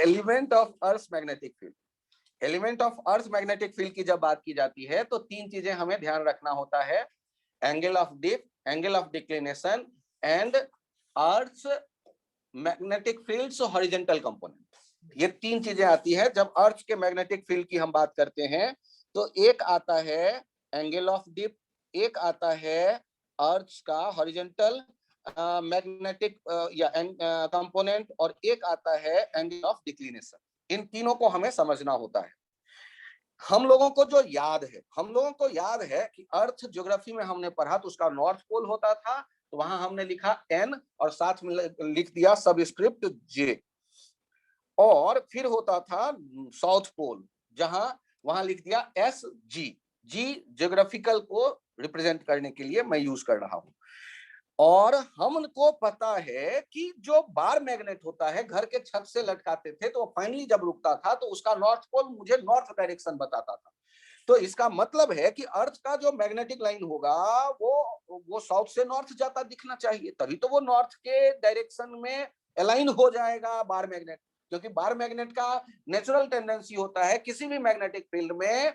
Element of earth magnetic field. Element of earth magnetic field की जब बात की जाती है तो तीन चीजें हमें ध्यान रखना होता है, angle of dip, angle of declination and earth magnetic fields horizontal component. ये तीन चीजें आती है जब अर्थ के मैग्नेटिक फील्ड की हम बात करते हैं। तो एक आता है एंगल ऑफ डिप, एक आता है अर्थ का हॉरिजॉन्टल मैग्नेटिक या कंपोनेंट, और एक आता है एंगल ऑफ डिक्लिनेशन। इन तीनों को हमें समझना होता है। हम लोगों को याद है कि अर्थ ज्योग्राफी में हमने पढ़ा तो उसका नॉर्थ पोल होता था, तो वहां हमने लिखा एन और साथ में लिख दिया सबस्क्रिप्ट जे, और फिर होता था साउथ पोल, वहां लिख दिया एस जी। जी ज्योग्राफिकल को रिप्रेजेंट करने के लिए मैं यूज कर रहा हूं। और हमको पता है कि जो बार मैग्नेट होता है घर के छत से लटकाते थे, तो फाइनली जब रुकता था तो उसका नॉर्थ पोल मुझे नॉर्थ डायरेक्शन बताता था। तो इसका मतलब है कि अर्थ का जो मैग्नेटिक लाइन होगा वो साउथ से नॉर्थ जाता दिखना चाहिए, तभी तो वो नॉर्थ के डायरेक्शन में अलाइन हो जाएगा बार मैग्नेट। क्योंकि बार मैग्नेट का नेचुरल टेंडेंसी होता है किसी भी मैग्नेटिक फील्ड में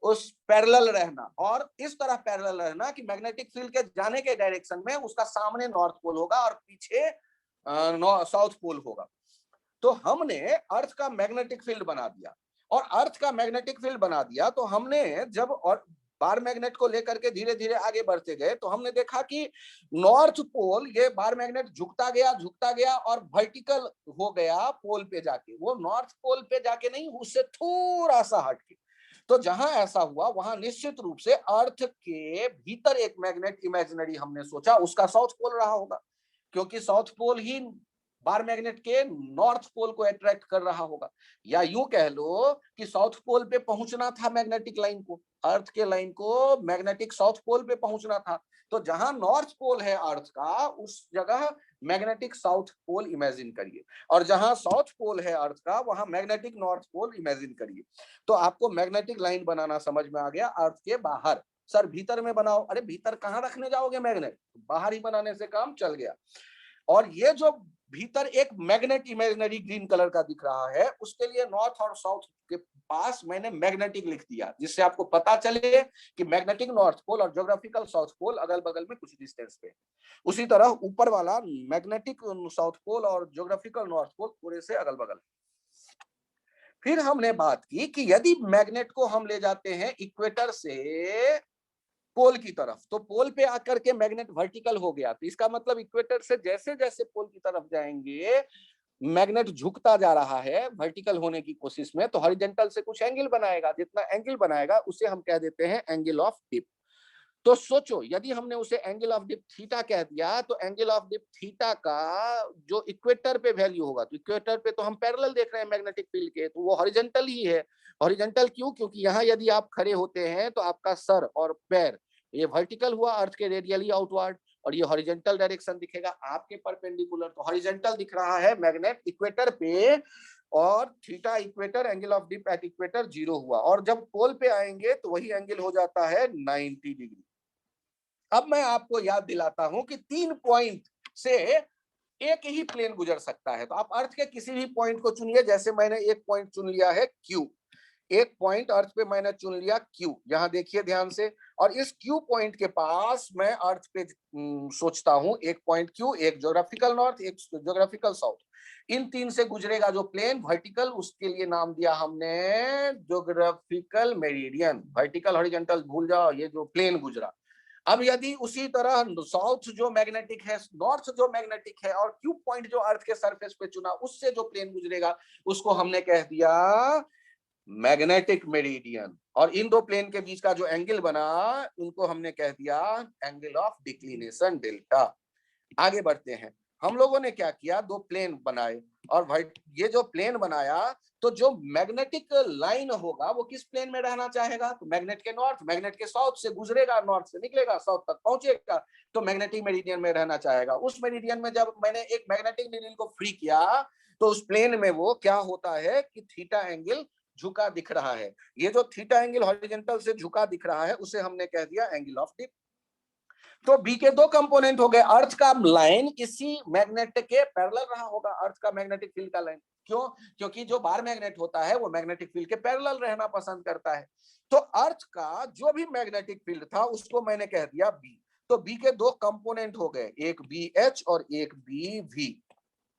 उस पैरेलल रहना, और इस तरह पैरेलल रहना कि मैग्नेटिक फील्ड के जाने के डायरेक्शन में उसका सामने नॉर्थ पोल होगा और पीछे साउथ पोल होगा। तो हमने अर्थ का मैग्नेटिक फील्ड बना दिया, और अर्थ का मैग्नेटिक फील्ड बना दिया तो हमने जब और बार मैग्नेट को लेकर के धीरे धीरे आगे बढ़ते गए तो हमने देखा कि नॉर्थ पोल, ये बार मैग्नेट झुकता गया और वर्टिकल हो गया पोल पे जाके। वो नॉर्थ पोल पे जाके नहीं, उससे थोड़ा सा हट के। तो जहां ऐसा हुआ वहां निश्चित रूप से अर्थ के भीतर एक मैग्नेट इमेजिनरी हमने सोचा, उसका साउथ पोल रहा होगा, क्योंकि साउथ पोल ही बार मैग्नेट के नॉर्थ पोल को अट्रैक्ट कर रहा होगा। या यूं कह लो कि साउथ पोल पे पहुंचना था मैग्नेटिक लाइन को, अर्थ के लाइन को मैग्नेटिक साउथ पोल पे पहुंचना था। तो जहां नॉर्थ पोल है अर्थ का, उस जगह मैग्नेटिक साउथ पोल इमेजिन करिए, और जहां साउथ पोल है अर्थ का वहां मैग्नेटिक नॉर्थ पोल इमेजिन करिए। तो आपको मैग्नेटिक लाइन बनाना समझ में आ गया। अर्थ के बाहर, सर भीतर में बनाओ, अरे भीतर कहां रखने जाओगे मैग्नेट, बाहर ही बनाने से काम चल गया। और ये जो भीतर एक मैग्नेट इमेजिनरी ग्रीन कलर का दिख रहा है, उसके लिए नॉर्थ और साउथ के पास मैंने मैग्नेटिक लिख दिया, जिससे आपको पता चले कि मैग्नेटिक नॉर्थ पोल और ज्योग्राफिकल साउथ पोल अगल बगल में कुछ डिस्टेंस पे। उसी तरह ऊपर वाला मैग्नेटिक साउथ पोल और ज्योग्राफिकल नॉर्थ पोल थोड़े से अगल बगल। फिर हमने बात की कि यदि मैग्नेट को हम ले जाते हैं इक्वेटर से पोल की तरफ, तो पोल पे आकर के मैग्नेट वर्टिकल हो गया, तो इसका मतलब इक्वेटर से जैसे जैसे पोल की तरफ जाएंगे मैग्नेट झुकता जा रहा है वर्टिकल होने की कोशिश में, तो हॉरिजॉन्टल से कुछ एंगल बनाएगा। जितना एंगल बनाएगा उसे हम कह देते हैं एंगल ऑफ डिप। तो सोचो, यदि हमने उसे एंगल ऑफ डिप थीटा कह दिया, तो एंगल ऑफ डिप थीटा का जो इक्वेटर पे वैल्यू होगा, तो इक्वेटर पे तो हम पैरेलल देख रहे हैं मैग्नेटिक फील्ड के, तो वो हॉरिजॉन्टल ही है। हॉरिजॉन्टल क्यों? क्योंकि यहाँ यदि आप खड़े होते हैं तो आपका सर और पैर ये वर्टिकल हुआ अर्थ के रेडियली आउटवर्ड, और ये हॉरिजॉन्टल डायरेक्शन दिखेगा आपके परपेंडिकुलर। तो हॉरिजॉन्टल दिख रहा है मैग्नेट इक्वेटर पे, और theta equator, angle of dip at equator 0 हुआ, और जब पोल पे आएंगे तो वही एंगल हो जाता है 90 डिग्री। अब मैं आपको याद दिलाता हूं कि 3 पॉइंट से एक ही प्लेन गुजर सकता है। तो आप अर्थ के किसी भी पॉइंट को चुनिए, जैसे मैंने एक पॉइंट चुन लिया है क्यू, एक पॉइंट अर्थ पे मैंने चुन लिया क्यू, यहां देखिए ध्यान से। और इस क्यू पॉइंट के पास मैं अर्थ पे सोचता हूं एक पॉइंट क्यू, एक ज्योग्राफिकल नॉर्थ, एक ज्योग्राफिकल साउथ। इन तीन से गुजरेगा जो प्लेन वर्टिकल, उसके लिए नाम दिया हमने ज्योग्राफिकल मेरिडियन। वर्टिकल हॉरिजॉन्टल भूल जाओ, ये जो प्लेन गुजरा। अब यदि उसी तरह साउथ जो मैग्नेटिक है, नॉर्थ जो मैग्नेटिक है, और क्यू पॉइंट जो अर्थ के सरफेस पे चुना, उससे जो प्लेन गुजरेगा उसको हमने कह दिया मैग्नेटिक मेरिडियन। और इन दो प्लेन के बीच का जो एंगल बना, उनको हमने कह दिया एंगल ऑफ डिक्लिनेशन डेल्टा। आगे बढ़ते हैं। हम लोगों ने क्या किया, दो प्लेन बनाए, और ये जो प्लेन बनाया, तो जो मैग्नेटिक लाइन होगा वो किस प्लेन में रहना चाहेगा, तो मैग्नेट के नॉर्थ, मैग्नेट के साउथ से गुजरेगा, नॉर्थ से निकलेगा, साउथ तक पहुंचेगा, तो मैग्नेटिक मेरिडियन में रहना चाहेगा। उस मेरिडियन में जब मैंने एक मैग्नेटिक नीडल को फ्री किया, तो उस प्लेन में वो क्या होता है कि थीटा एंगल झुका दिख रहा है। ये जो थीटा एंगल हॉरिजॉन्टल से झुका दिख रहा है, उसे हमने कह दिया एंगल ऑफ डिप। तो बी के दो कंपोनेंट हो गए। अर्थ का लाइन इसी मैग्नेट के पैरेलल रहा होगा, अर्थ का मैग्नेटिक फील्ड का लाइन। क्यों? क्योंकि जो बार मैग्नेट होता है वो मैग्नेटिक फील्ड के पैरेलल रहना पसंद करता है। तो अर्थ का जो भी मैग्नेटिक फील्ड था उसको मैंने कह दिया बी। तो बी के दो कंपोनेंट हो गए, एक बी एच और एक बी वी,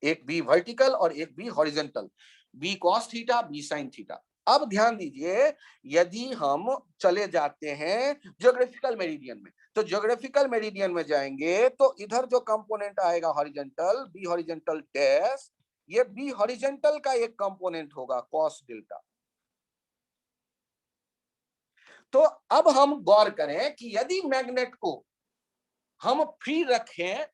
एक बी वर्टिकल और एक B horizontal, B cos theta B sine theta. अब ध्यान दीजिए, यदि हम चले जाते हैं ज्योग्राफिकल मेरिडियन में, तो ज्योग्राफिकल मेरिडियन में जाएंगे तो इधर जो कंपोनेंट आएगा हॉरिजॉन्टल, बी हॉरिजॉन्टल डैश, ये बी हॉरिजॉन्टल का एक कंपोनेंट होगा कॉस डेल्टा। तो अब हम गौर करें कि यदि मैग्नेट को हम फ्री रखें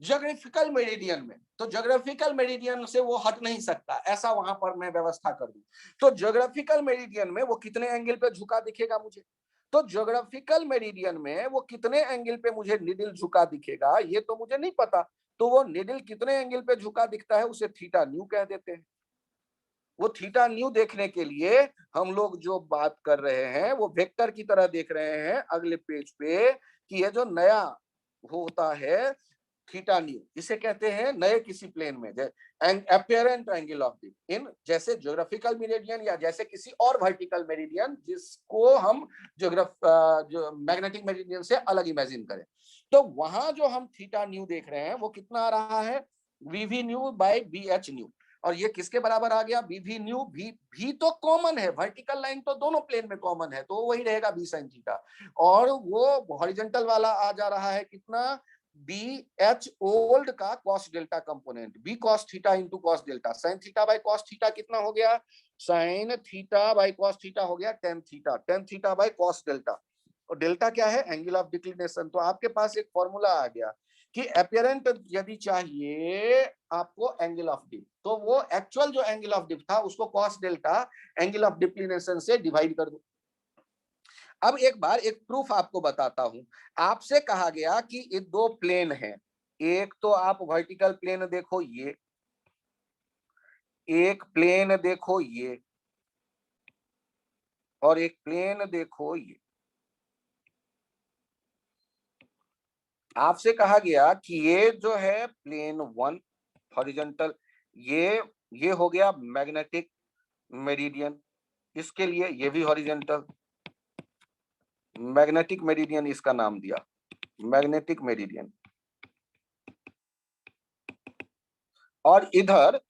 ज्योग्राफिकल मेरिडियन में, तो ज्योग्राफिकल मेरिडियन से वो हट नहीं सकता, ऐसा वहां पर मैं व्यवस्था कर दूं। तो ज्योग्राफिकल मेरिडियन में वो कितने एंगल पे झुका दिखेगा मुझे, तो ज्योग्राफिकल मेरिडियन में वो कितने एंगल पे मुझे निडल झुका दिखेगा ये तो मुझे नहीं पता। तो वो निडल कितने एंगल पे झुका दिखता है उसे थीटा न्यू कह देते हैं। वो थीटा न्यू देखने के लिए हम लोग जो बात कर रहे हैं वो वेक्टर की तरह देख रहे हैं अगले पेज पे, कि ये जो नया होता है थीटा न्यू, इसे कहते हैं नए किसी प्लेन में अपियरेंट एंगल ऑफ दी इन, जैसे ज्योग्राफिकल मेरिडियन या जैसे किसी और वर्टिकल मेरिडियन जिसको हम जो मैग्नेटिक मेरिडियन से अलग इमेजिन करें। तो वहां जो हम थीटा न्यू देख रहे हैं वो कितना आ रहा है, V V new by B H new. और ये किसके बराबर आ गया, बीवी न्यू, भी तो कॉमन है, वर्टिकल लाइन तो दोनों प्लेन में कॉमन है, तो वही रहेगा बी साइन थीटा। और वो हॉरिजॉन्टल वाला आ जा रहा है कितना, बी एच ओल्ड का cos delta component, B cos theta into cos delta, sine theta by cos theta कितना हो गया, sine theta by cos theta हो गया tan theta, tan theta by cos delta. और डेल्टा क्या है, एंगल ऑफ डिक्लिनेशन। तो आपके पास एक फॉर्मूला आ गया कि अपियरेंट यदि चाहिए आपको एंगल ऑफ डिप, तो वो एक्चुअल जो एंगल ऑफ डिप था उसको cos delta angle of declination से डिवाइड कर दो। अब एक बार एक प्रूफ आपको बताता हूं। आपसे कहा गया कि ये दो प्लेन हैं, एक तो आप वर्टिकल प्लेन देखो ये, एक प्लेन देखो ये, और एक प्लेन देखो ये। आपसे कहा गया कि ये जो है प्लेन वन हॉरिजॉन्टल, ये हो गया मैग्नेटिक मेरिडियन, इसके लिए ये भी हॉरिजॉन्टल, मैग्नेटिक मेरिडियन इसका नाम दिया, मैग्नेटिक मेरिडियन। और इधर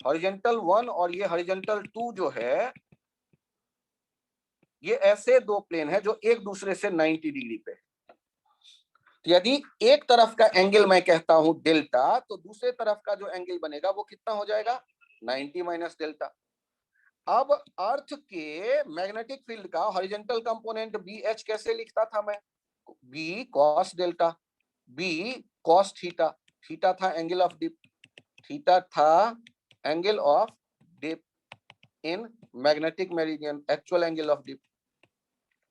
हॉरिजॉन्टल वन और ये हॉरिजॉन्टल टू जो है, ये ऐसे दो प्लेन है जो एक दूसरे से 90 डिग्री पे। तो यदि एक तरफ का एंगल मैं कहता हूं डेल्टा, तो दूसरे तरफ का जो एंगल बनेगा वो कितना हो जाएगा, 90 माइनस डेल्टा। अब अर्थ के मैग्नेटिक फील्ड का हॉरिजॉन्टल कंपोनेंट बी एच कैसे लिखता था मैं, B cos delta, B cos theta, theta था एंगल ऑफ डिप, थीटा था angle of dip in magnetic meridian, actual angle of dip,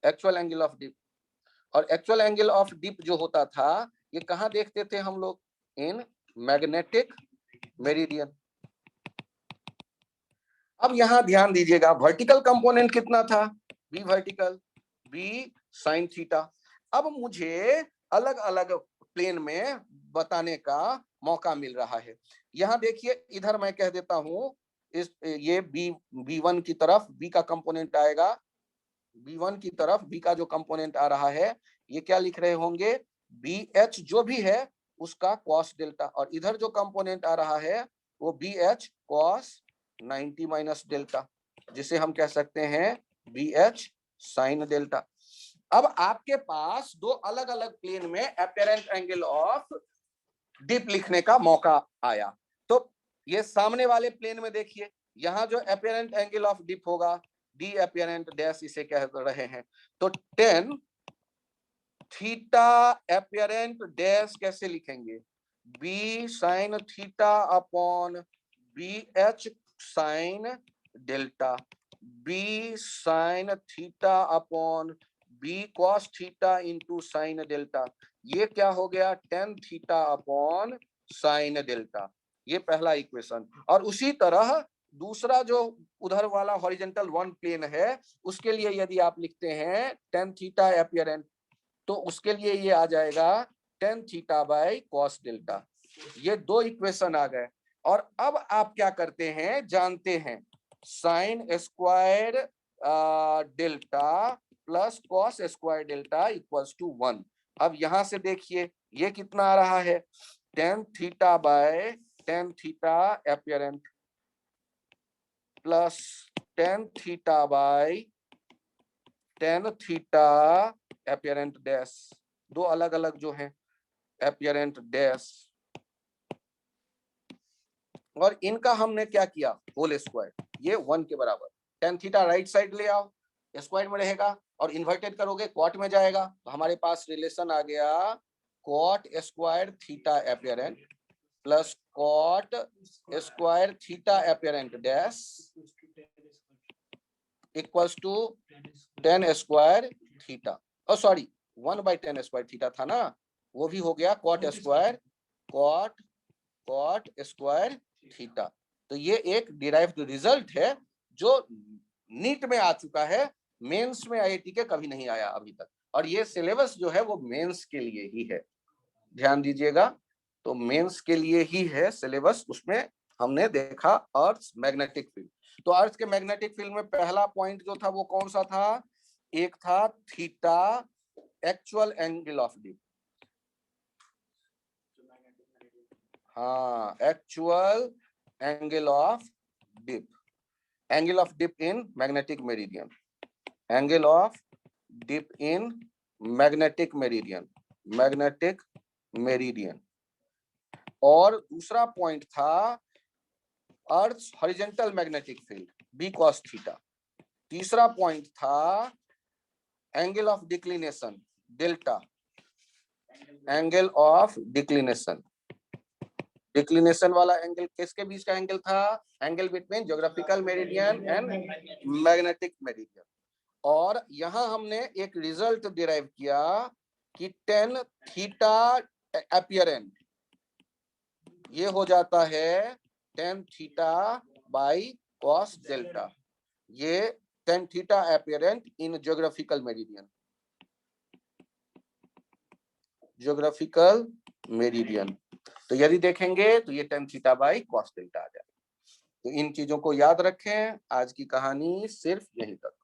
actual angle of dip. और actual angle of dip जो होता था ये कहां देखते थे हम लोग, इन मैग्नेटिक मेरिडियन। अब यहां ध्यान दीजिएगा, वर्टिकल कंपोनेंट कितना था, B vertical, B sine theta. अब मुझे अलग अलग प्लेन में बताने का मौका मिल रहा है। यहां देखिए, इधर मैं कह देता हूं, इस ये बी वन की तरफ बी का कंपोनेंट आएगा, बी वन की तरफ बी का जो कंपोनेंट आ रहा है ये क्या लिख रहे होंगे, बी एच जो भी है उसका कॉस डेल्टा, और इधर जो कंपोनेंट आ रहा है वो B H cos 90 minus delta, जिसे हम कह सकते हैं बी एच साइन डेल्टा। अब आपके पास दो अलग अलग प्लेन में अपेरेंट एंगल ऑफ डिप लिखने का मौका आया। तो ये सामने वाले प्लेन में देखिए, यहां जो अपेरेंट एंगल ऑफ डिप होगा, डी अपेरेंट डैश इसे कह रहे हैं, तो 10 थीटा अपेरेंट डैश कैसे लिखेंगे, B sine theta upon B H sine delta, B sine theta upon B cos theta into sine delta. ये क्या हो गया, tan theta upon sine delta, ये पहला इक्वेशन। और उसी तरह दूसरा जो उधर वाला हॉरिजॉन्टल वन प्लेन है उसके लिए यदि आप लिखते हैं टेन थीटा अपियरेंट, तो उसके लिए ये आ जाएगा ten theta by cos delta. ये दो इक्वेशन आ गए। और अब आप क्या करते हैं, जानते हैं sine square delta plus cos square delta equals to 1। अब यहां से देखिए ये कितना आ रहा है, tan theta by tan theta apparent plus tan theta by tan theta apparent dash, दो अलग अलग जो है एपियरेंट डैश, और इनका हमने क्या किया होल स्क्वायर, ये 1 के बराबर। tan थीटा राइट साइड ले आओ, स्क्वायर में रहेगा, और इन्वर्टेड करोगे कॉट में जाएगा, तो हमारे पास रिलेशन आ गया cot square theta apparent plus cot square theta apparent dash equals to tan square theta, oh sorry 1/tan square theta था ना, वो भी हो गया cot square cot square theta. तो ये एक डिराइव्ड रिजल्ट है जो नीट में आ चुका है, मेंस में आईआईटी के कभी नहीं आया अभी तक, और ये सिलेबस जो है वो मेंस के लिए ही है, ध्यान दीजिएगा। तो मेंस के लिए ही है सिलेबस, उसमें हमने देखा अर्थ मैग्नेटिक फील्ड। तो अर्थ के मैग्नेटिक फील्ड में पहला पॉइंट जो था वो कौन सा था, एक था theta actual angle of dip, हाँ actual angle of dip, angle of dip in magnetic meridian, angle of dip in magnetic meridian. और दूसरा पॉइंट था earth horizontal magnetic field B cos theta. तीसरा पॉइंट था angle of declination delta, angle of declination, declination वाला angle किसके बीच का angle था, angle between geographical meridian and magnetic meridian. और यहां हमने एक रिजल्ट डिराइव किया कि tan थीटा एपियरेंट ये हो जाता है tan theta by cos delta, ये tan theta apparent in geographical meridian. तो यदि देखेंगे तो ये tan theta by cos delta आ जाएगा। तो इन चीजों को याद रखें, आज की कहानी सिर्फ यहीं तक।